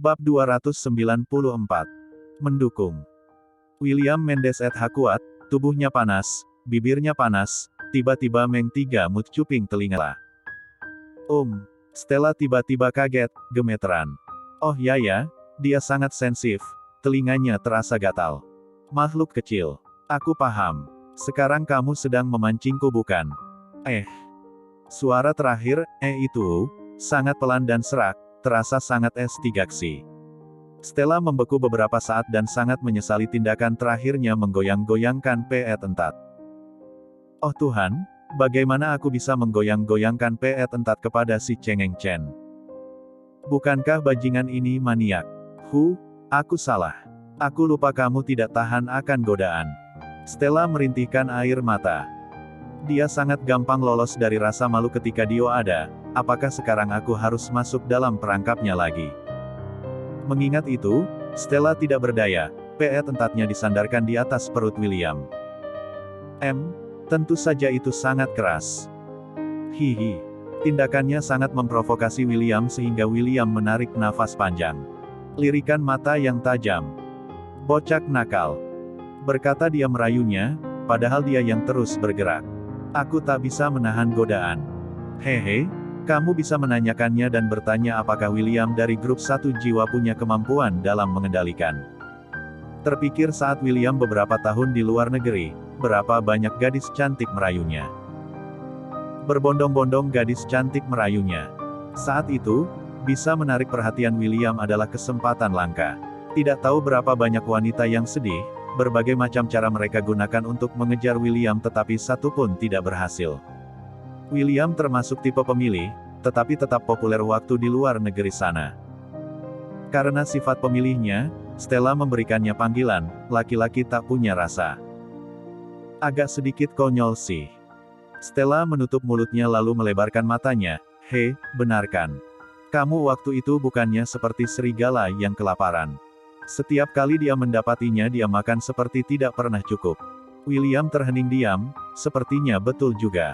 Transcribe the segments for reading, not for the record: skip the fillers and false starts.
Bab 294. Mendukung. William Mendes et Hakuat, tubuhnya panas, bibirnya panas, tiba-tiba Meng Tiga Mut cuping telinga. Stella tiba-tiba kaget, gemeteran. Oh ya, dia sangat sensif, telinganya terasa gatal. Makhluk kecil. Aku paham. Sekarang kamu sedang memancingku bukan? Suara terakhir, itu, sangat pelan dan serak, terasa sangat estigaksi. Stella membeku beberapa saat dan sangat menyesali tindakan terakhirnya menggoyang-goyangkan Peet Entat. Oh Tuhan, bagaimana aku bisa menggoyang-goyangkan Peet Entat kepada si Cengeng Chen? Bukankah bajingan ini maniak? Aku salah. Aku lupa kamu tidak tahan akan godaan. Stella merintihkan air mata. Dia sangat gampang lolos dari rasa malu ketika Dio ada, apakah sekarang aku harus masuk dalam perangkapnya lagi? Mengingat itu, Stella tidak berdaya, Peet Entatnya disandarkan di atas perut William. Tentu saja itu sangat keras. Hihi. Tindakannya sangat memprovokasi William sehingga William menarik nafas panjang. Lirikan mata yang tajam. Bocak nakal. Berkata dia merayunya, padahal dia yang terus bergerak. Aku tak bisa menahan godaan. Hehe, kamu bisa menanyakannya dan bertanya apakah William dari grup 1 jiwa punya kemampuan dalam mengendalikan. Terpikir saat William beberapa tahun di luar negeri, berapa banyak gadis cantik merayunya. Berbondong-bondong gadis cantik merayunya. Saat itu, bisa menarik perhatian William adalah kesempatan langka. Tidak tahu berapa banyak wanita yang sedih, berbagai macam cara mereka gunakan untuk mengejar William tetapi satu pun tidak berhasil. William termasuk tipe pemilih, tetapi tetap populer waktu di luar negeri sana. Karena sifat pemilihnya, Stella memberikannya panggilan, laki-laki tak punya rasa. Agak sedikit konyol sih. Stella menutup mulutnya lalu melebarkan matanya. Benarkan. Kamu waktu itu bukannya seperti serigala yang kelaparan. Setiap kali dia mendapatinya dia makan seperti tidak pernah cukup. William terhening diam, sepertinya betul juga.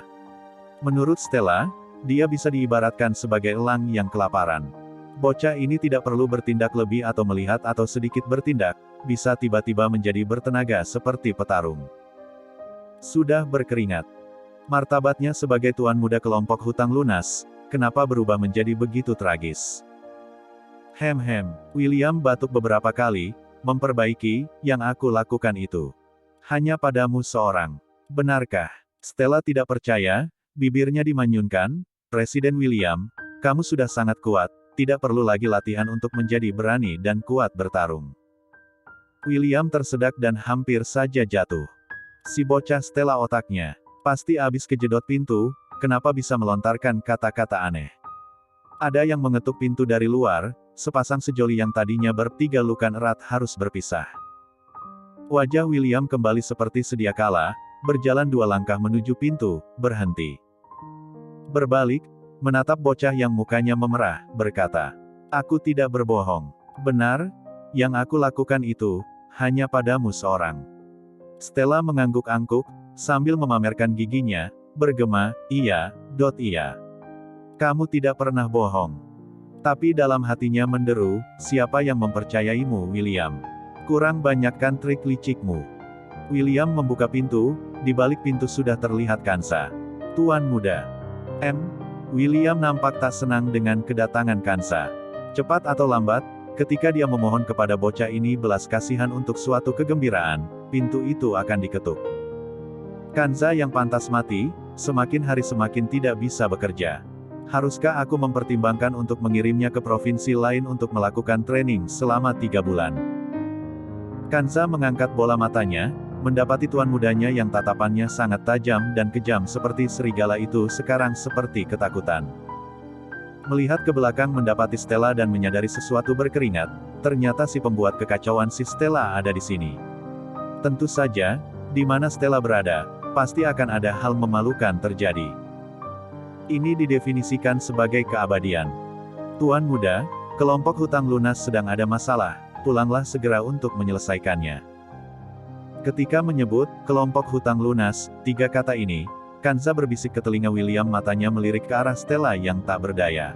Menurut Stella, dia bisa diibaratkan sebagai elang yang kelaparan. Bocah ini tidak perlu bertindak lebih atau melihat atau sedikit bertindak, bisa tiba-tiba menjadi bertenaga seperti petarung. Sudah berkeringat. Martabatnya sebagai tuan muda kelompok hutang lunas, kenapa berubah menjadi begitu tragis? William batuk beberapa kali, memperbaiki, yang aku lakukan itu. Hanya padamu seorang. Benarkah? Stella tidak percaya, bibirnya dimanyunkan. Presiden William, kamu sudah sangat kuat, tidak perlu lagi latihan untuk menjadi berani dan kuat bertarung. William tersedak dan hampir saja jatuh. Si bocah Stella otaknya. Pasti abis kejedot pintu, kenapa bisa melontarkan kata-kata aneh. Ada yang mengetuk pintu dari luar, sepasang sejoli yang tadinya bertiga-lukan erat harus berpisah. Wajah William kembali seperti sedia kala, berjalan 2 langkah menuju pintu, berhenti. Berbalik, menatap bocah yang mukanya memerah, berkata, "Aku tidak berbohong. Benar, yang aku lakukan itu, hanya padamu seorang." Stella mengangguk-angguk, sambil memamerkan giginya, bergema, iya. Kamu tidak pernah bohong. Tapi dalam hatinya menderu, siapa yang mempercayaimu William? Kurang banyakkan trik licikmu. William membuka pintu, di balik pintu sudah terlihat Kansa. Tuan muda. William nampak tak senang dengan kedatangan Kansa. Cepat atau lambat, ketika dia memohon kepada bocah ini belas kasihan untuk suatu kegembiraan, pintu itu akan diketuk. Kansa yang pantas mati, semakin hari semakin tidak bisa bekerja. Haruskah aku mempertimbangkan untuk mengirimnya ke provinsi lain untuk melakukan training selama 3 bulan? Kansa mengangkat bola matanya, mendapati tuan mudanya yang tatapannya sangat tajam dan kejam seperti serigala itu sekarang seperti ketakutan. Melihat ke belakang mendapati Stella dan menyadari sesuatu berkeringat, ternyata si pembuat kekacauan si Stella ada di sini. Tentu saja, di mana Stella berada, pasti akan ada hal memalukan terjadi. Ini didefinisikan sebagai keabadian. Tuan muda, kelompok hutang lunas sedang ada masalah, pulanglah segera untuk menyelesaikannya. Ketika menyebut, kelompok hutang lunas, 3 kata ini, Kansa berbisik ke telinga William, matanya melirik ke arah Stella yang tak berdaya.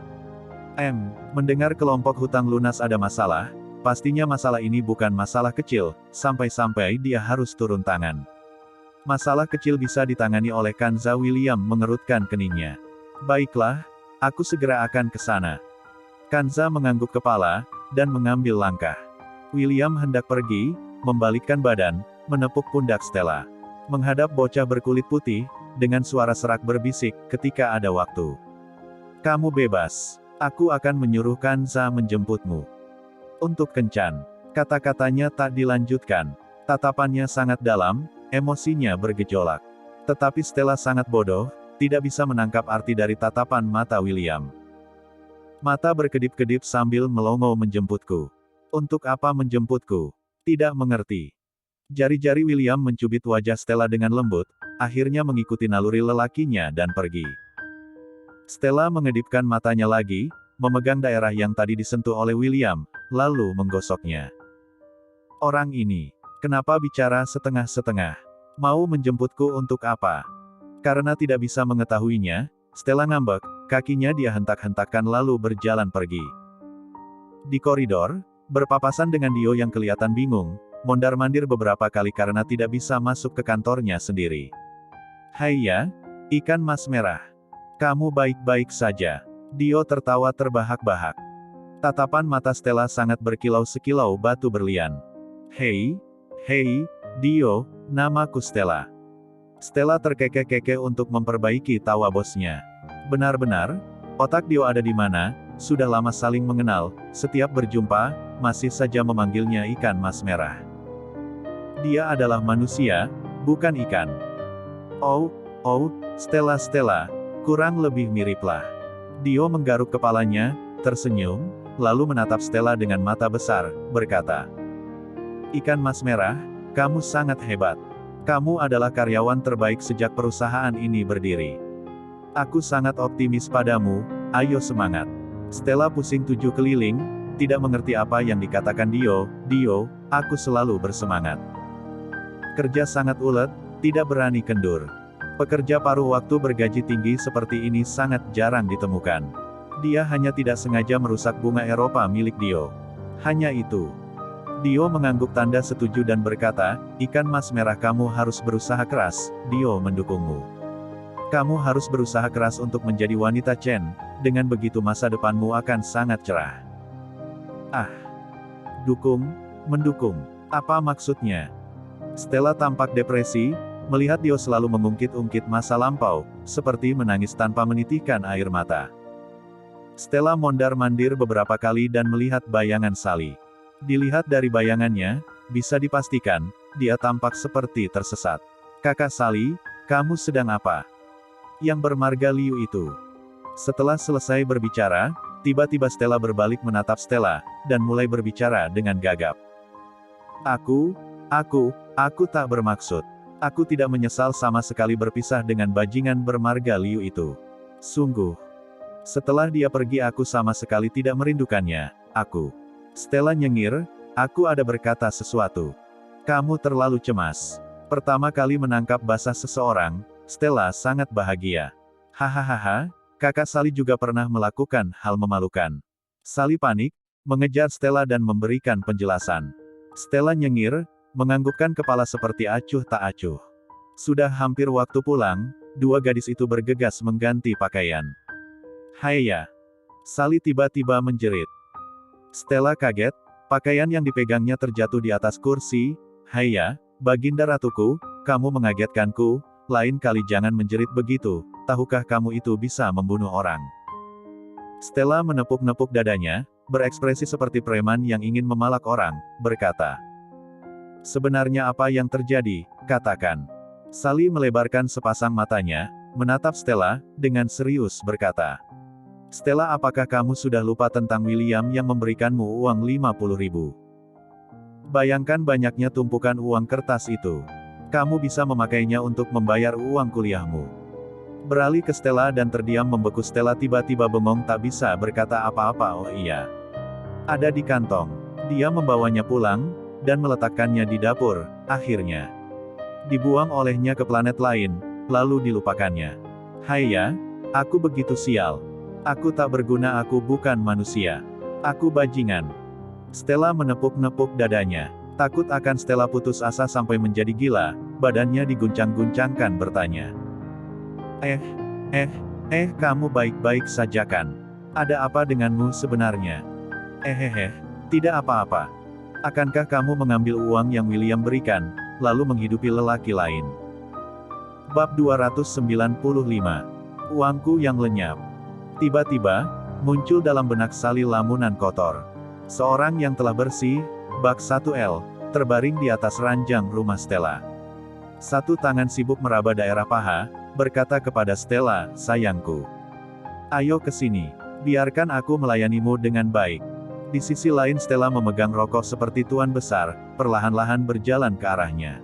Mendengar kelompok hutang lunas ada masalah, pastinya masalah ini bukan masalah kecil, sampai-sampai dia harus turun tangan. Masalah kecil bisa ditangani oleh Kanza. William mengerutkan keningnya. Baiklah, aku segera akan ke sana. Kanza mengangguk kepala, dan mengambil langkah. William hendak pergi, membalikkan badan, menepuk pundak Stella. Menghadap bocah berkulit putih, dengan suara serak berbisik, ketika ada waktu. Kamu bebas. Aku akan menyuruh Kanza menjemputmu. Untuk kencan. Kata-katanya tak dilanjutkan. Tatapannya sangat dalam, emosinya bergejolak. Tetapi Stella sangat bodoh, tidak bisa menangkap arti dari tatapan mata William. Mata berkedip-kedip sambil melongo. Menjemputku. Untuk apa menjemputku? Tidak mengerti. Jari-jari William mencubit wajah Stella dengan lembut, akhirnya mengikuti naluri lelakinya dan pergi. Stella mengedipkan matanya lagi, memegang daerah yang tadi disentuh oleh William, lalu menggosoknya. Orang ini, kenapa bicara setengah-setengah? Mau menjemputku untuk apa? Karena tidak bisa mengetahuinya, Stella ngambek, kakinya dia hentak-hentakkan lalu berjalan pergi. Di koridor, berpapasan dengan Dio yang kelihatan bingung, mondar-mandir beberapa kali karena tidak bisa masuk ke kantornya sendiri. Hai ya, ikan mas merah. Kamu baik-baik saja. Dio tertawa terbahak-bahak. Tatapan mata Stella sangat berkilau sekilau batu berlian. Hei, Dio, namaku Stella. Stella terkekeh-kekeh untuk memperbaiki tawa bosnya. Benar-benar, otak Dio ada di mana? Sudah lama saling mengenal, setiap berjumpa, masih saja memanggilnya ikan mas merah. Dia adalah manusia, bukan ikan. Oh, Stella, kurang lebih miriplah. Dio menggaruk kepalanya, tersenyum, lalu menatap Stella dengan mata besar, berkata, Ikan mas merah, kamu sangat hebat. Kamu adalah karyawan terbaik sejak perusahaan ini berdiri. Aku sangat optimis padamu, ayo semangat. Stella pusing 7 keliling, tidak mengerti apa yang dikatakan Dio, aku selalu bersemangat. Kerja sangat ulet, tidak berani kendur. Pekerja paruh waktu bergaji tinggi seperti ini sangat jarang ditemukan. Dia hanya tidak sengaja merusak bunga Eropa milik Dio. Hanya itu. Dio mengangguk tanda setuju dan berkata, ikan mas merah kamu harus berusaha keras, Dio mendukungmu. Kamu harus berusaha keras untuk menjadi wanita Chen, dengan begitu masa depanmu akan sangat cerah. Mendukung, apa maksudnya? Stella tampak depresi, melihat Dio selalu mengungkit-ungkit masa lampau, seperti menangis tanpa menitikkan air mata. Stella mondar-mandir beberapa kali dan melihat bayangan Sally. Dilihat dari bayangannya, bisa dipastikan, dia tampak seperti tersesat. Kakak Sally, kamu sedang apa? Yang bermarga Liu itu. Setelah selesai berbicara, tiba-tiba Stella berbalik menatap Stella, dan mulai berbicara dengan gagap. Aku tak bermaksud. Aku tidak menyesal sama sekali berpisah dengan bajingan bermarga Liu itu. Sungguh. Setelah dia pergi aku sama sekali tidak merindukannya. Stella nyengir, aku ada berkata sesuatu. Kamu terlalu cemas. Pertama kali menangkap basah seseorang, Stella sangat bahagia. Hahaha, kakak Sally juga pernah melakukan hal memalukan. Sally panik, mengejar Stella dan memberikan penjelasan. Stella nyengir, menganggukkan kepala seperti acuh tak acuh. Sudah hampir waktu pulang, dua gadis itu bergegas mengganti pakaian. Hai ya. Sally tiba-tiba menjerit. Stella kaget, pakaian yang dipegangnya terjatuh di atas kursi. Hai ya, Baginda Ratuku, kamu mengagetkanku, lain kali jangan menjerit begitu, tahukah kamu itu bisa membunuh orang. Stella menepuk-nepuk dadanya, berekspresi seperti preman yang ingin memalak orang, berkata. Sebenarnya apa yang terjadi, katakan. Sally melebarkan sepasang matanya, menatap Stella, dengan serius berkata. Stella, apakah kamu sudah lupa tentang William yang memberikanmu uang 50.000? Bayangkan banyaknya tumpukan uang kertas itu. Kamu bisa memakainya untuk membayar uang kuliahmu. Beralih ke Stella dan terdiam membeku. Stella tiba-tiba bengong tak bisa berkata apa-apa. Oh iya. Ada di kantong. Dia membawanya pulang, dan meletakkannya di dapur, akhirnya. Dibuang olehnya ke planet lain, lalu dilupakannya. Hai ya, aku begitu sial. Aku tak berguna, aku bukan manusia. Aku bajingan. Stella menepuk-nepuk dadanya. Takut akan Stella putus asa sampai menjadi gila, badannya diguncang-guncangkan bertanya. Kamu baik-baik saja kan? Ada apa denganmu sebenarnya? Tidak apa-apa. Akankah kamu mengambil uang yang William berikan, lalu menghidupi lelaki lain? Bab 295. Uangku yang lenyap. Tiba-tiba, muncul dalam benak Sally lamunan kotor. Seorang yang telah bersih, bak 1L, terbaring di atas ranjang rumah Stella. Satu tangan sibuk meraba daerah paha, berkata kepada Stella, sayangku. Ayo ke sini. Biarkan aku melayanimu dengan baik. Di sisi lain Stella memegang rokok seperti tuan besar, perlahan-lahan berjalan ke arahnya.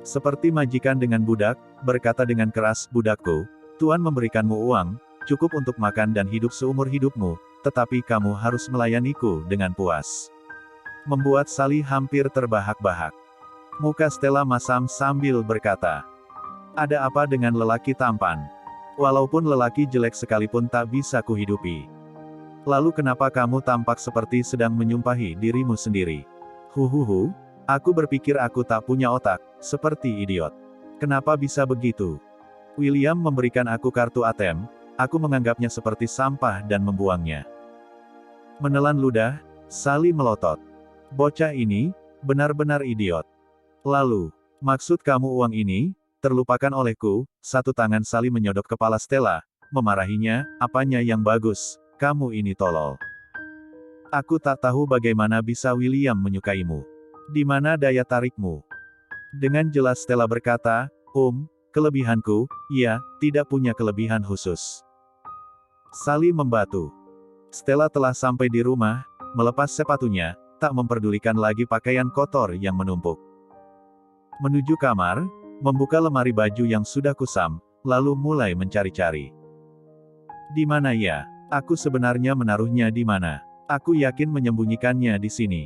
Seperti majikan dengan budak, berkata dengan keras, budakku, Tuan memberikanmu uang, cukup untuk makan dan hidup seumur hidupmu, tetapi kamu harus melayaniku dengan puas. Membuat Sally hampir terbahak-bahak. Muka Stella masam sambil berkata, ada apa dengan lelaki tampan? Walaupun lelaki jelek sekalipun tak bisa kuhidupi. Lalu kenapa kamu tampak seperti sedang menyumpahi dirimu sendiri? Huhuhu, aku berpikir aku tak punya otak, seperti idiot. Kenapa bisa begitu? William memberikan aku kartu ATM, aku menganggapnya seperti sampah dan membuangnya. Menelan ludah, Sally melotot. Bocah ini, benar-benar idiot. Lalu, maksud kamu uang ini, terlupakan olehku, satu tangan Sally menyodok kepala Stella, memarahinya, apanya yang bagus, kamu ini tolol. Aku tak tahu bagaimana bisa William menyukaimu. Di mana daya tarikmu? Dengan jelas Stella berkata, kelebihanku, ya, tidak punya kelebihan khusus. Sally membatu. Stella telah sampai di rumah, melepas sepatunya, tak memperdulikan lagi pakaian kotor yang menumpuk. Menuju kamar, membuka lemari baju yang sudah kusam, lalu mulai mencari-cari. Di mana ya? Aku sebenarnya menaruhnya di mana? Aku yakin menyembunyikannya di sini.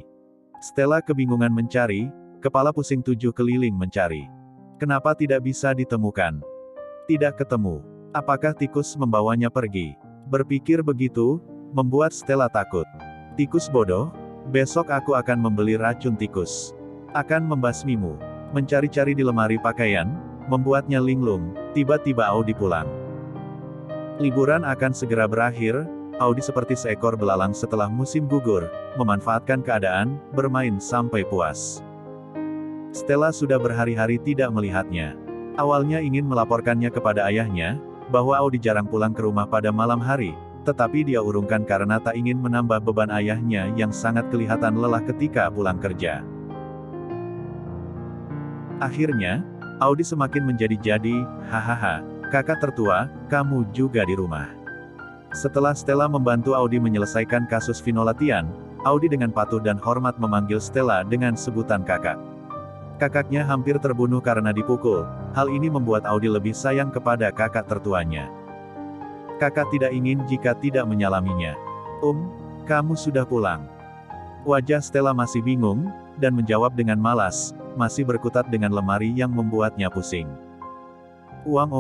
Stella kebingungan mencari, kepala pusing 7 keliling mencari. Kenapa tidak bisa ditemukan? Tidak ketemu. Apakah tikus membawanya pergi? Berpikir begitu, membuat Stella takut. Tikus bodoh, besok aku akan membeli racun tikus. Akan membasmimu. Mencari-cari di lemari pakaian, membuatnya linglung, tiba-tiba Audi pulang. Liburan akan segera berakhir, Audi seperti seekor belalang setelah musim gugur, memanfaatkan keadaan, bermain sampai puas. Stella sudah berhari-hari tidak melihatnya. Awalnya ingin melaporkannya kepada ayahnya, bahwa Audi jarang pulang ke rumah pada malam hari, tetapi dia urungkan karena tak ingin menambah beban ayahnya yang sangat kelihatan lelah ketika pulang kerja. Akhirnya, Audi semakin menjadi-jadi, hahaha, kakak tertua, kamu juga di rumah. Setelah Stella membantu Audi menyelesaikan kasus Vinolatian, Audi dengan patuh dan hormat memanggil Stella dengan sebutan kakak. Kakaknya hampir terbunuh karena dipukul, hal ini membuat Audi lebih sayang kepada kakak tertuanya. Kakak tidak ingin jika tidak menyalaminya. Kamu sudah pulang. Wajah Stella masih bingung, dan menjawab dengan malas, masih berkutat dengan lemari yang membuatnya pusing. Uang,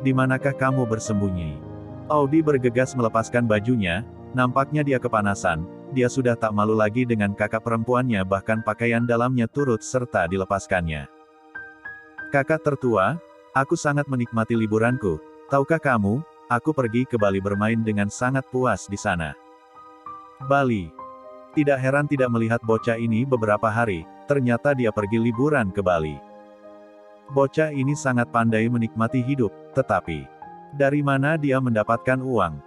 di manakah kamu bersembunyi? Audi bergegas melepaskan bajunya, nampaknya dia kepanasan, dia sudah tak malu lagi dengan kakak perempuannya bahkan pakaian dalamnya turut serta dilepaskannya. Kakak tertua, aku sangat menikmati liburanku, tahukah kamu, aku pergi ke Bali bermain dengan sangat puas di sana. Bali. Tidak heran tidak melihat bocah ini beberapa hari, ternyata dia pergi liburan ke Bali. Bocah ini sangat pandai menikmati hidup, tetapi dari mana dia mendapatkan uang?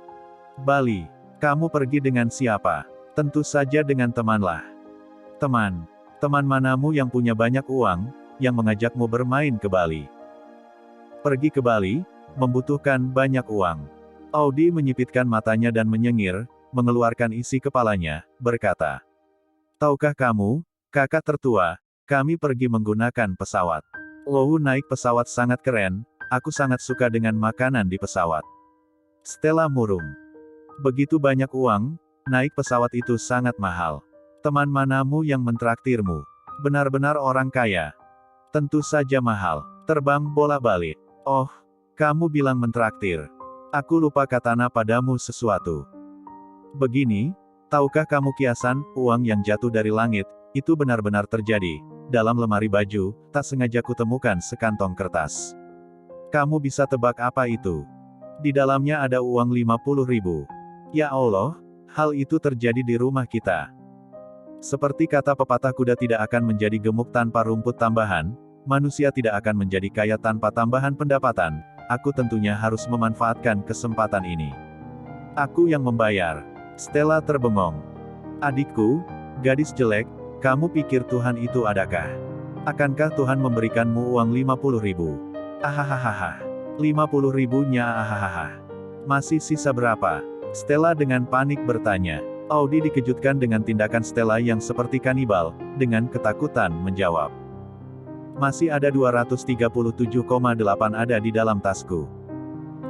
Bali. Kamu pergi dengan siapa? Tentu saja dengan temanlah. Teman. Teman manamu yang punya banyak uang, yang mengajakmu bermain ke Bali? Pergi ke Bali, membutuhkan banyak uang. Audi menyipitkan matanya dan menyengir, mengeluarkan isi kepalanya, berkata. Tahukah kamu, kakak tertua, kami pergi menggunakan pesawat. Naik pesawat sangat keren, aku sangat suka dengan makanan di pesawat. Stella murung. Begitu banyak uang, naik pesawat itu sangat mahal. Teman manamu yang mentraktirmu? Benar-benar orang kaya. Tentu saja mahal. Terbang bola-balik. Kamu bilang mentraktir. Aku lupa katana padamu sesuatu. Begini, tahukah kamu kiasan, uang yang jatuh dari langit, itu benar-benar terjadi. Dalam lemari baju, tak sengaja kutemukan sekantong kertas. Kamu bisa tebak apa itu? Di dalamnya ada uang 50.000. Ya Allah, hal itu terjadi di rumah kita. Seperti kata pepatah, kuda tidak akan menjadi gemuk tanpa rumput tambahan, manusia tidak akan menjadi kaya tanpa tambahan pendapatan. Aku tentunya harus memanfaatkan kesempatan ini. Aku yang membayar. Stella terbengong. Adikku, gadis jelek, kamu pikir Tuhan itu adakah? Akankah Tuhan memberikanmu uang 50.000? Ahahaha. 50.000-nya ahahaha. Masih sisa berapa? Stella dengan panik bertanya. Audi dikejutkan dengan tindakan Stella yang seperti kanibal, dengan ketakutan menjawab. Masih ada 237,8 ada di dalam tasku.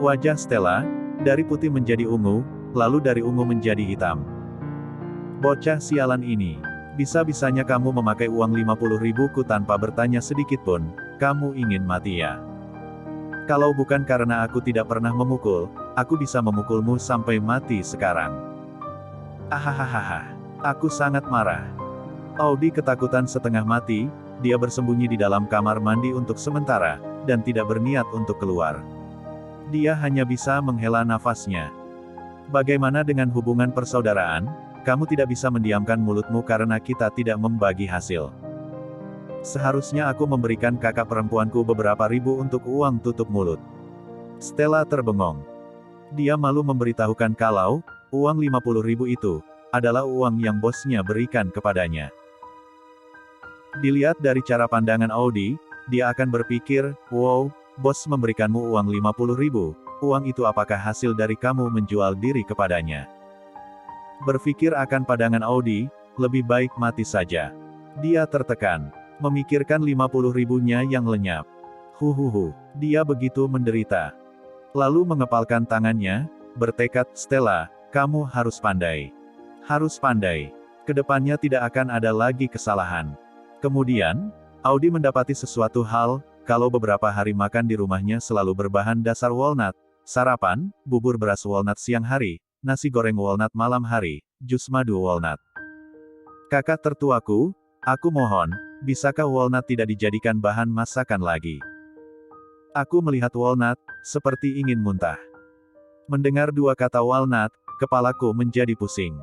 Wajah Stella, dari putih menjadi ungu, lalu dari ungu menjadi hitam. Bocah sialan ini. Bisa-bisanya kamu memakai uang 50.000-ku tanpa bertanya sedikitpun, kamu ingin mati ya? Kalau bukan karena aku tidak pernah memukul, aku bisa memukulmu sampai mati sekarang. Ahahaha. Aku sangat marah. Audi ketakutan setengah mati, dia bersembunyi di dalam kamar mandi untuk sementara, dan tidak berniat untuk keluar. Dia hanya bisa menghela nafasnya. Bagaimana dengan hubungan persaudaraan? Kamu tidak bisa mendiamkan mulutmu karena kita tidak membagi hasil. Seharusnya aku memberikan kakak perempuanku beberapa ribu untuk uang tutup mulut. Stella terbengong. Dia malu memberitahukan kalau, uang 50.000 itu, adalah uang yang bosnya berikan kepadanya. Dilihat dari cara pandangan Audi, dia akan berpikir, wow, bos memberikanmu uang 50.000, uang itu apakah hasil dari kamu menjual diri kepadanya? Berpikir akan pandangan Audi, lebih baik mati saja. Dia tertekan, memikirkan 50.000-nya yang lenyap. Huhuhu, dia begitu menderita. Lalu mengepalkan tangannya, bertekad, Stella, kamu harus pandai. Harus pandai. Kedepannya tidak akan ada lagi kesalahan. Kemudian, Audi mendapati sesuatu hal, kalau beberapa hari makan di rumahnya selalu berbahan dasar walnut, sarapan, bubur beras walnut siang hari, nasi goreng walnut malam hari, jus madu walnut. Kakak tertuaku, aku mohon, bisakah walnut tidak dijadikan bahan masakan lagi? Aku melihat walnut, seperti ingin muntah. Mendengar dua kata walnut, kepalaku menjadi pusing.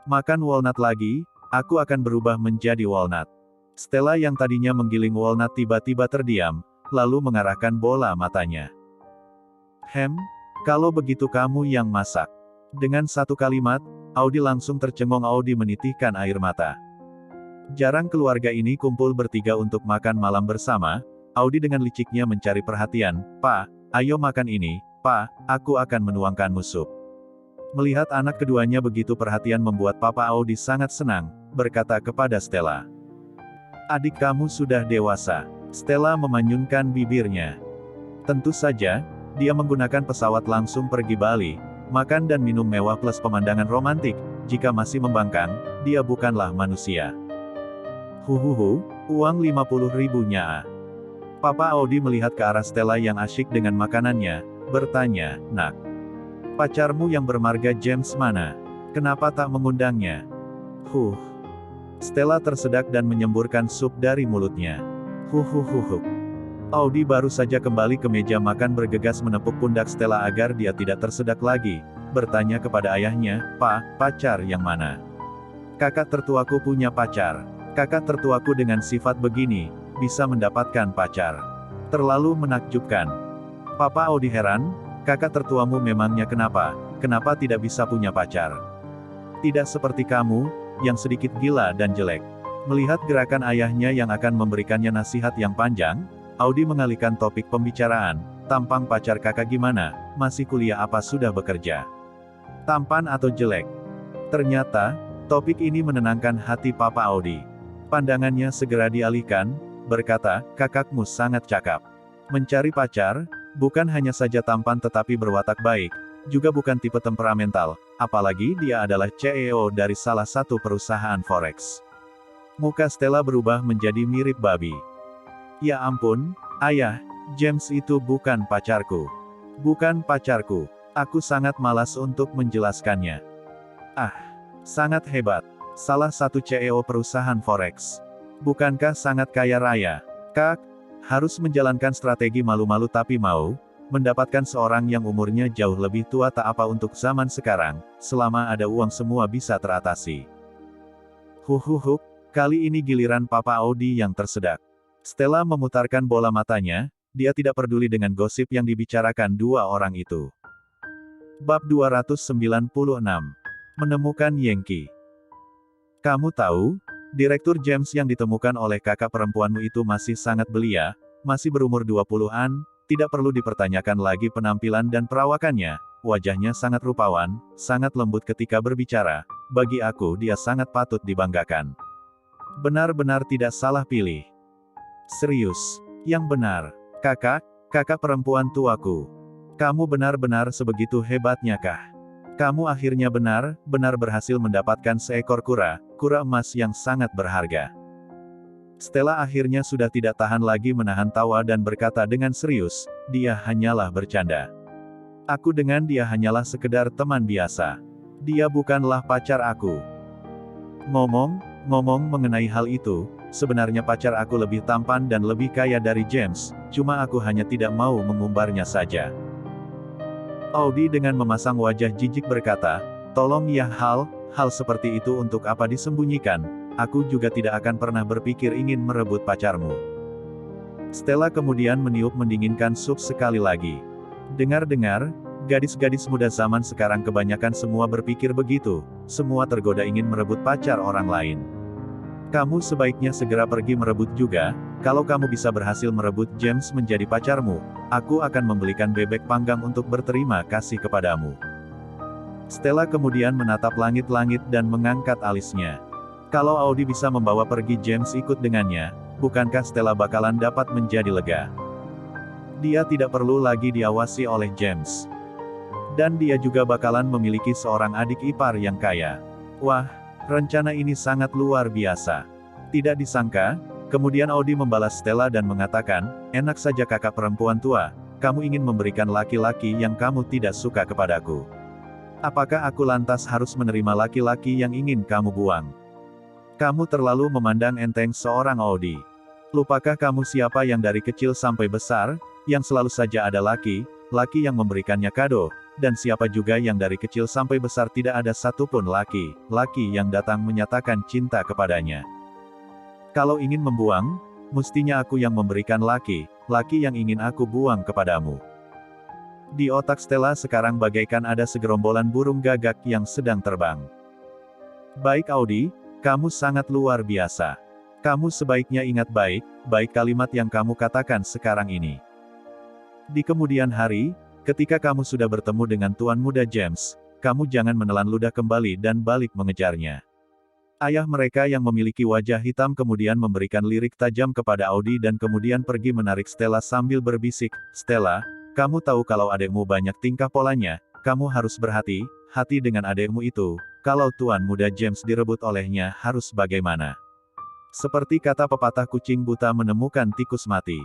Makan walnut lagi, aku akan berubah menjadi walnut. Stella yang tadinya menggiling walnut tiba-tiba terdiam, lalu mengarahkan bola matanya. Kalau begitu kamu yang masak. Dengan satu kalimat, Audi langsung tercengong. Audi menitihkan air mata. Jarang keluarga ini kumpul bertiga untuk makan malam bersama. Audi dengan liciknya mencari perhatian. Pak, ayo makan ini, Pak, aku akan menuangkanmu sup. Melihat anak keduanya begitu perhatian membuat Papa Audi sangat senang, berkata kepada Stella. Adik kamu sudah dewasa. Stella memanyunkan bibirnya. Tentu saja, dia menggunakan pesawat langsung pergi Bali, makan dan minum mewah plus pemandangan romantik, jika masih membangkang, dia bukanlah manusia. Huhuhu, uang 50.000-nya. Papa Audi melihat ke arah Stella yang asyik dengan makanannya, bertanya, Nak, pacarmu yang bermarga James mana? Kenapa tak mengundangnya? Stella tersedak dan menyemburkan sup dari mulutnya. Huhuhuhu. Audi baru saja kembali ke meja makan bergegas menepuk pundak Stella agar dia tidak tersedak lagi, bertanya kepada ayahnya, Pak, pacar yang mana? Kakak tertuaku punya pacar. Kakak tertuaku dengan sifat begini, bisa mendapatkan pacar. Terlalu menakjubkan. Papa Audi heran, kakak tertuamu memangnya kenapa? Kenapa tidak bisa punya pacar? Tidak seperti kamu, yang sedikit gila dan jelek. Melihat gerakan ayahnya yang akan memberikannya nasihat yang panjang, Audi mengalihkan topik pembicaraan. Tampang pacar kakak gimana? Masih kuliah apa sudah bekerja? Tampan atau jelek? Ternyata, topik ini menenangkan hati Papa Audi. Pandangannya segera dialihkan, berkata, kakakmu sangat cakap. Mencari pacar, bukan hanya saja tampan tetapi berwatak baik, juga bukan tipe temperamental, apalagi dia adalah CEO dari salah satu perusahaan forex. Muka Stella berubah menjadi mirip babi. Ya ampun, ayah, James itu bukan pacarku. Bukan pacarku. Aku sangat malas untuk menjelaskannya. Ah, sangat hebat. Salah satu CEO perusahaan forex. Bukankah sangat kaya raya? Kak, harus menjalankan strategi malu-malu tapi mau mendapatkan seorang yang umurnya jauh lebih tua tak apa untuk zaman sekarang, selama ada uang semua bisa teratasi. Huhuhuh, kali ini giliran Papa Audi yang tersedak. Stella memutarkan bola matanya, dia tidak peduli dengan gosip yang dibicarakan dua orang itu. Bab 296. Menemukan Yankee. Kamu tahu, Direktur James yang ditemukan oleh kakak perempuanmu itu masih sangat belia, masih berumur 20-an, tidak perlu dipertanyakan lagi penampilan dan perawakannya, wajahnya sangat rupawan, sangat lembut ketika berbicara, bagi aku dia sangat patut dibanggakan. Benar-benar tidak salah pilih. Serius, yang benar, kakak perempuan tuaku. Kamu benar-benar sebegitu hebatnya kah? Kamu akhirnya benar-benar berhasil mendapatkan seekor kura emas yang sangat berharga. Stella akhirnya sudah tidak tahan lagi menahan tawa dan berkata dengan serius, dia hanyalah bercanda. Aku dengan dia hanyalah sekedar teman biasa. Dia bukanlah pacar aku. Ngomong mengenai hal itu, sebenarnya pacar aku lebih tampan dan lebih kaya dari James, cuma aku hanya tidak mau mengumbarnya saja. Audi dengan memasang wajah jijik berkata, tolong ya hal seperti itu untuk apa disembunyikan, aku juga tidak akan pernah berpikir ingin merebut pacarmu. Stella kemudian meniup mendinginkan sup sekali lagi. Dengar-dengar, gadis-gadis muda zaman sekarang kebanyakan semua berpikir begitu, semua tergoda ingin merebut pacar orang lain. Kamu sebaiknya segera pergi merebut juga, kalau kamu bisa berhasil merebut James menjadi pacarmu, aku akan membelikan bebek panggang untuk berterima kasih kepadamu. Stella kemudian menatap langit-langit dan mengangkat alisnya. Kalau Audi bisa membawa pergi James ikut dengannya, bukankah Stella bakalan dapat menjadi lega? Dia tidak perlu lagi diawasi oleh James. Dan dia juga bakalan memiliki seorang adik ipar yang kaya. Wah, rencana ini sangat luar biasa. Tidak disangka, kemudian Audi membalas Stella dan mengatakan, enak saja kakak perempuan tua, kamu ingin memberikan laki-laki yang kamu tidak suka kepadaku. Apakah aku lantas harus menerima laki-laki yang ingin kamu buang? Kamu terlalu memandang enteng seorang Audi. Lupakah kamu siapa yang dari kecil sampai besar, yang selalu saja ada laki yang memberikannya kado, dan siapa juga yang dari kecil sampai besar tidak ada satupun laki yang datang menyatakan cinta kepadanya. Kalau ingin membuang, mestinya aku yang memberikan laki yang ingin aku buang kepadamu. Di otak Stella sekarang bagaikan ada segerombolan burung gagak yang sedang terbang. Baik Audi, kamu sangat luar biasa. Kamu sebaiknya ingat baik kalimat yang kamu katakan sekarang ini. Di kemudian hari, ketika kamu sudah bertemu dengan Tuan Muda James, kamu jangan menelan ludah kembali dan balik mengejarnya. Ayah mereka yang memiliki wajah hitam kemudian memberikan lirik tajam kepada Audi dan kemudian pergi menarik Stella sambil berbisik, Stella, kamu tahu kalau adekmu banyak tingkah polanya, kamu harus berhati-hati dengan adekmu itu, kalau Tuan Muda James direbut olehnya harus bagaimana? Seperti kata pepatah kucing buta menemukan tikus mati.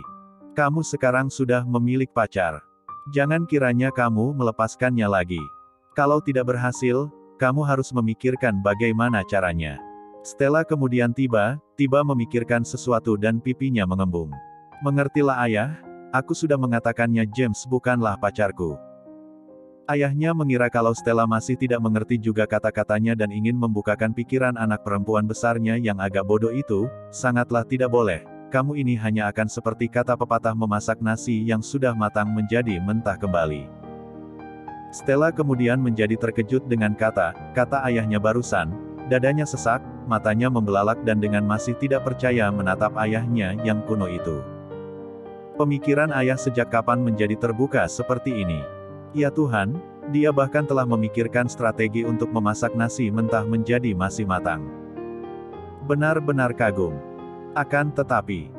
Kamu sekarang sudah memiliki pacar. Jangan kiranya kamu melepaskannya lagi. Kalau tidak berhasil, kamu harus memikirkan bagaimana caranya. Stella kemudian tiba memikirkan sesuatu dan pipinya mengembung. Mengertilah ayah, aku sudah mengatakannya James bukanlah pacarku. Ayahnya mengira kalau Stella masih tidak mengerti juga kata-katanya dan ingin membukakan pikiran anak perempuan besarnya yang agak bodoh itu, sangatlah tidak boleh. Kamu ini hanya akan seperti kata pepatah memasak nasi yang sudah matang menjadi mentah kembali. Stella kemudian menjadi terkejut dengan kata ayahnya barusan, dadanya sesak, matanya membelalak dan dengan masih tidak percaya menatap ayahnya yang kuno itu. Pemikiran ayah sejak kapan menjadi terbuka seperti ini? Ya Tuhan, dia bahkan telah memikirkan strategi untuk memasak nasi mentah menjadi masih matang. Benar-benar kagum. Akan tetapi,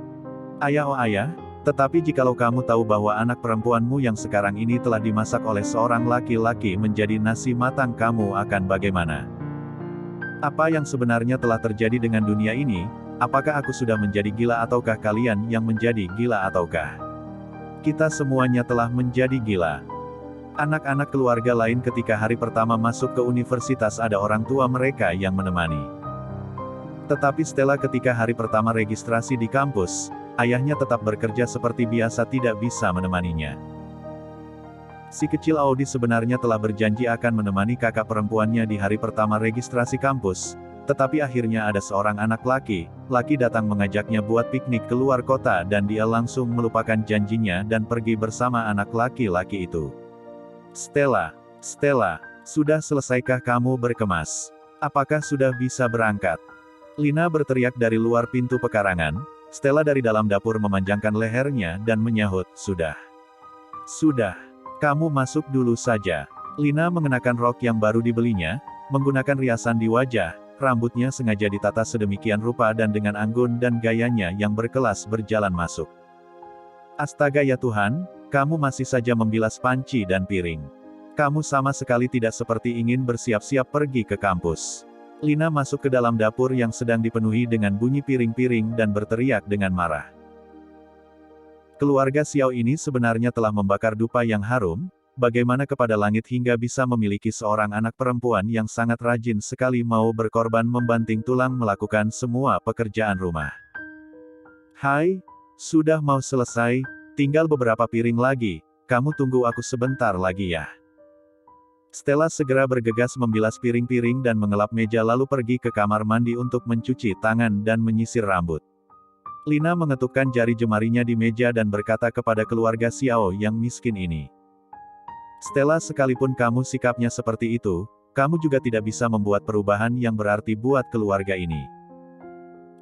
ayah, tetapi jikalau kamu tahu bahwa anak perempuanmu yang sekarang ini telah dimasak oleh seorang laki-laki menjadi nasi matang, kamu akan bagaimana? Apa yang sebenarnya telah terjadi dengan dunia ini? Apakah aku sudah menjadi gila ataukah kalian yang menjadi gila ataukah kita semuanya telah menjadi gila? Anak-anak keluarga lain ketika hari pertama masuk ke universitas ada orang tua mereka yang menemani. Tetapi Stella ketika hari pertama registrasi di kampus, ayahnya tetap bekerja seperti biasa tidak bisa menemaninya. Si kecil Audi sebenarnya telah berjanji akan menemani kakak perempuannya di hari pertama registrasi kampus, tetapi akhirnya ada seorang anak laki datang mengajaknya buat piknik keluar kota dan dia langsung melupakan janjinya dan pergi bersama anak laki-laki itu. Stella, sudah selesaikah kamu berkemas? Apakah sudah bisa berangkat? Lina berteriak dari luar pintu pekarangan. Stella dari dalam dapur memanjangkan lehernya dan menyahut, sudah. Kamu masuk dulu saja. Lina mengenakan rok yang baru dibelinya, menggunakan riasan di wajah, rambutnya sengaja ditata sedemikian rupa dan dengan anggun dan gayanya yang berkelas berjalan masuk. Astaga ya Tuhan, kamu masih saja membilas panci dan piring. Kamu sama sekali tidak seperti ingin bersiap-siap pergi ke kampus. Lina masuk ke dalam dapur yang sedang dipenuhi dengan bunyi piring-piring dan berteriak dengan marah. Keluarga Xiao ini sebenarnya telah membakar dupa yang harum, bagaimana kepada langit hingga bisa memiliki seorang anak perempuan yang sangat rajin sekali mau berkorban membanting tulang melakukan semua pekerjaan rumah. Hai, sudah mau selesai, tinggal beberapa piring lagi, kamu tunggu aku sebentar lagi ya. Stella segera bergegas membilas piring-piring dan mengelap meja lalu pergi ke kamar mandi untuk mencuci tangan dan menyisir rambut. Lina mengetukkan jari jemarinya di meja dan berkata kepada keluarga Xiao yang miskin ini. Stella, sekalipun kamu sikapnya seperti itu, kamu juga tidak bisa membuat perubahan yang berarti buat keluarga ini.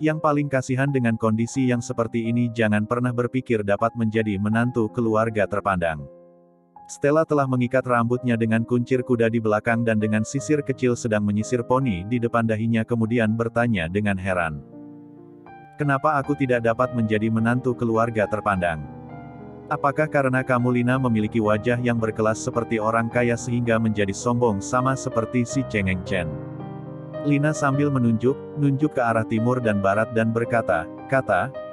Yang paling kasihan dengan kondisi yang seperti ini jangan pernah berpikir dapat menjadi menantu keluarga terpandang. Stella telah mengikat rambutnya dengan kuncir kuda di belakang dan dengan sisir kecil sedang menyisir poni di depan dahinya kemudian bertanya dengan heran. Kenapa aku tidak dapat menjadi menantu keluarga terpandang? Apakah karena kamu Lina memiliki wajah yang berkelas seperti orang kaya sehingga menjadi sombong sama seperti si Cheng Chen? Lina sambil menunjuk ke arah timur dan barat dan berkata,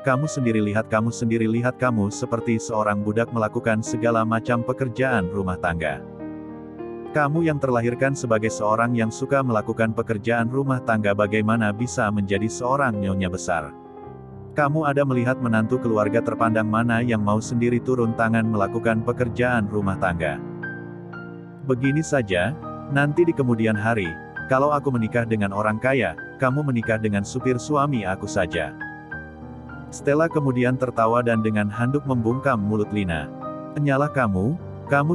kamu sendiri lihat kamu seperti seorang budak melakukan segala macam pekerjaan rumah tangga. Kamu yang terlahirkan sebagai seorang yang suka melakukan pekerjaan rumah tangga bagaimana bisa menjadi seorang nyonya besar? Kamu ada melihat menantu keluarga terpandang mana yang mau sendiri turun tangan melakukan pekerjaan rumah tangga? Begini saja, nanti di kemudian hari, kalau aku menikah dengan orang kaya, kamu menikah dengan supir suami aku saja. Stella kemudian tertawa dan dengan handuk membungkam mulut Lina. Enyalah kamu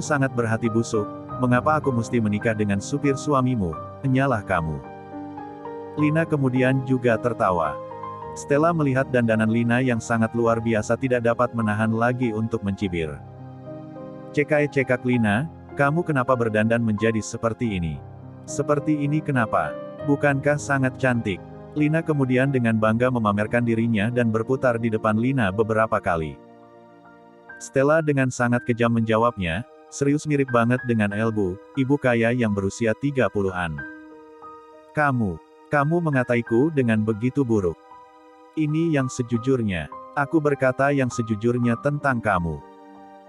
sangat berhati busuk, mengapa aku mesti menikah dengan supir suamimu, enyalah kamu. Lina kemudian juga tertawa. Stella melihat dandanan Lina yang sangat luar biasa tidak dapat menahan lagi untuk mencibir. Cekak Lina, kamu kenapa berdandan menjadi seperti ini? Seperti ini kenapa? Bukankah sangat cantik? Lina kemudian dengan bangga memamerkan dirinya dan berputar di depan Lina beberapa kali. Stella dengan sangat kejam menjawabnya, serius mirip banget dengan Elbu, ibu kaya yang berusia 30-an. Kamu mengataiku dengan begitu buruk. Ini yang sejujurnya. Aku berkata yang sejujurnya tentang kamu.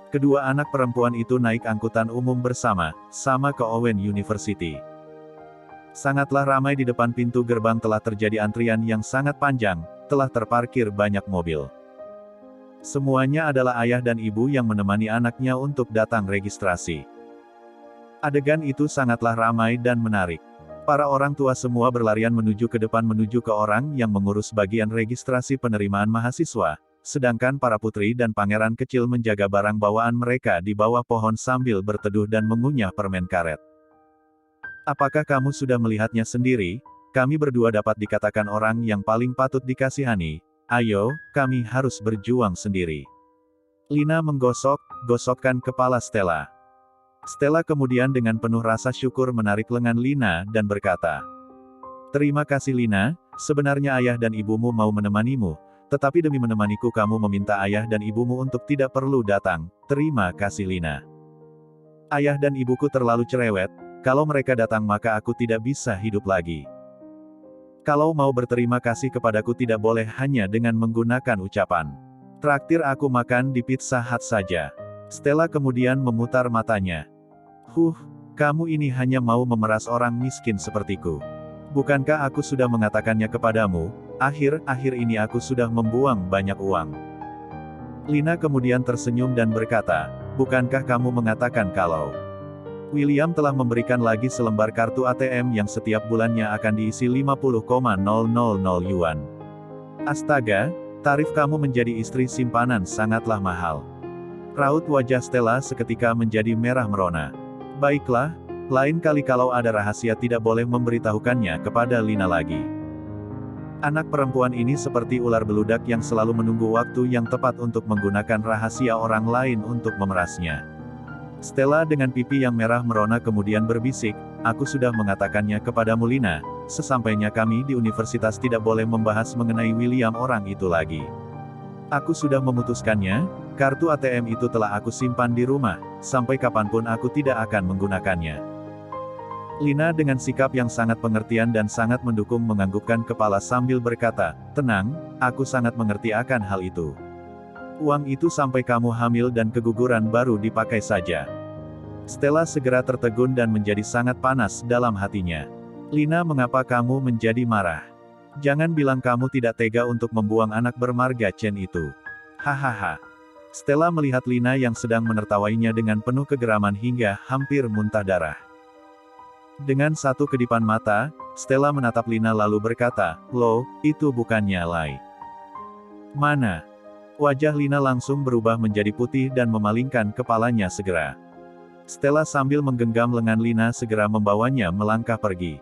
Kedua anak perempuan itu naik angkutan umum bersama ke Owen University. Sangatlah ramai di depan pintu gerbang telah terjadi antrian yang sangat panjang, telah terparkir banyak mobil. Semuanya adalah ayah dan ibu yang menemani anaknya untuk datang registrasi. Adegan itu sangatlah ramai dan menarik. Para orang tua semua berlarian menuju ke depan menuju ke orang yang mengurus bagian registrasi penerimaan mahasiswa, sedangkan para putri dan pangeran kecil menjaga barang bawaan mereka di bawah pohon sambil berteduh dan mengunyah permen karet. Apakah kamu sudah melihatnya sendiri? Kami berdua dapat dikatakan orang yang paling patut dikasihani. Ayo, kami harus berjuang sendiri. Lina menggosokkan kepala Stella. Stella kemudian dengan penuh rasa syukur menarik lengan Lina dan berkata, terima kasih Lina, sebenarnya ayah dan ibumu mau menemanimu, tetapi demi menemaniku kamu meminta ayah dan ibumu untuk tidak perlu datang. Terima kasih Lina. Ayah dan ibuku terlalu cerewet. Kalau mereka datang maka aku tidak bisa hidup lagi. Kalau mau berterima kasih kepadaku tidak boleh hanya dengan menggunakan ucapan. Traktir aku makan di Pizza Hut saja. Stella kemudian memutar matanya. Kamu ini hanya mau memeras orang miskin sepertiku. Bukankah aku sudah mengatakannya kepadamu, akhir-akhir ini aku sudah membuang banyak uang. Lina kemudian tersenyum dan berkata, bukankah kamu mengatakan kalau William telah memberikan lagi selembar kartu ATM yang setiap bulannya akan diisi 50,000 yuan. Astaga, tarif kamu menjadi istri simpanan sangatlah mahal. Raut wajah Stella seketika menjadi merah merona. Baiklah, lain kali kalau ada rahasia tidak boleh memberitahukannya kepada Lina lagi. Anak perempuan ini seperti ular beludak yang selalu menunggu waktu yang tepat untuk menggunakan rahasia orang lain untuk memerasnya. Stella dengan pipi yang merah merona kemudian berbisik, aku sudah mengatakannya kepadamu Lina, sesampainya kami di universitas tidak boleh membahas mengenai William orang itu lagi. Aku sudah memutuskannya, kartu ATM itu telah aku simpan di rumah, sampai kapanpun aku tidak akan menggunakannya. Lina dengan sikap yang sangat pengertian dan sangat mendukung menganggukkan kepala sambil berkata, tenang, aku sangat mengerti akan hal itu. Uang itu sampai kamu hamil dan keguguran baru dipakai saja. Stella segera tertegun dan menjadi sangat panas dalam hatinya. Lina, mengapa kamu menjadi marah? Jangan bilang kamu tidak tega untuk membuang anak bermarga Chen itu. Hahaha. Stella melihat Lina yang sedang menertawainya dengan penuh kegeraman hingga hampir muntah darah. Dengan satu kedipan mata, Stella menatap Lina lalu berkata, loh, itu bukannya Lai. Mana? Wajah Lina langsung berubah menjadi putih dan memalingkan kepalanya segera. Stella sambil menggenggam lengan Lina segera membawanya melangkah pergi.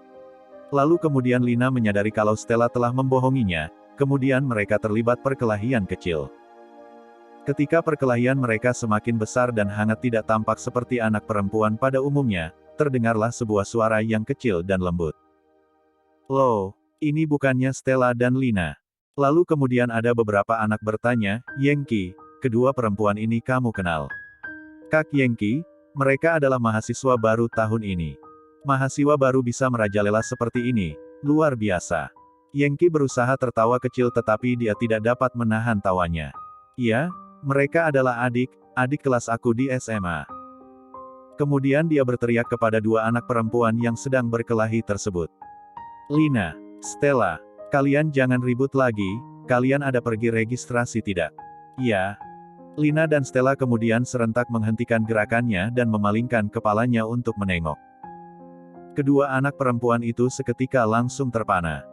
Lalu kemudian Lina menyadari kalau Stella telah membohonginya, kemudian mereka terlibat perkelahian kecil. Ketika perkelahian mereka semakin besar dan hangat tidak tampak seperti anak perempuan pada umumnya, terdengarlah sebuah suara yang kecil dan lembut. Loh, ini bukannya Stella dan Lina. Lalu kemudian ada beberapa anak bertanya, Yengki, kedua perempuan ini kamu kenal? Kak Yengki, mereka adalah mahasiswa baru tahun ini. Mahasiswa baru bisa merajalela seperti ini, luar biasa. Yengki berusaha tertawa kecil tetapi dia tidak dapat menahan tawanya. Ya, mereka adalah adik kelas aku di SMA. Kemudian dia berteriak kepada dua anak perempuan yang sedang berkelahi tersebut. Lina, Stella, kalian jangan ribut lagi, kalian ada pergi registrasi tidak? Ya. Lina dan Stella kemudian serentak menghentikan gerakannya dan memalingkan kepalanya untuk menengok. Kedua anak perempuan itu seketika langsung terpana.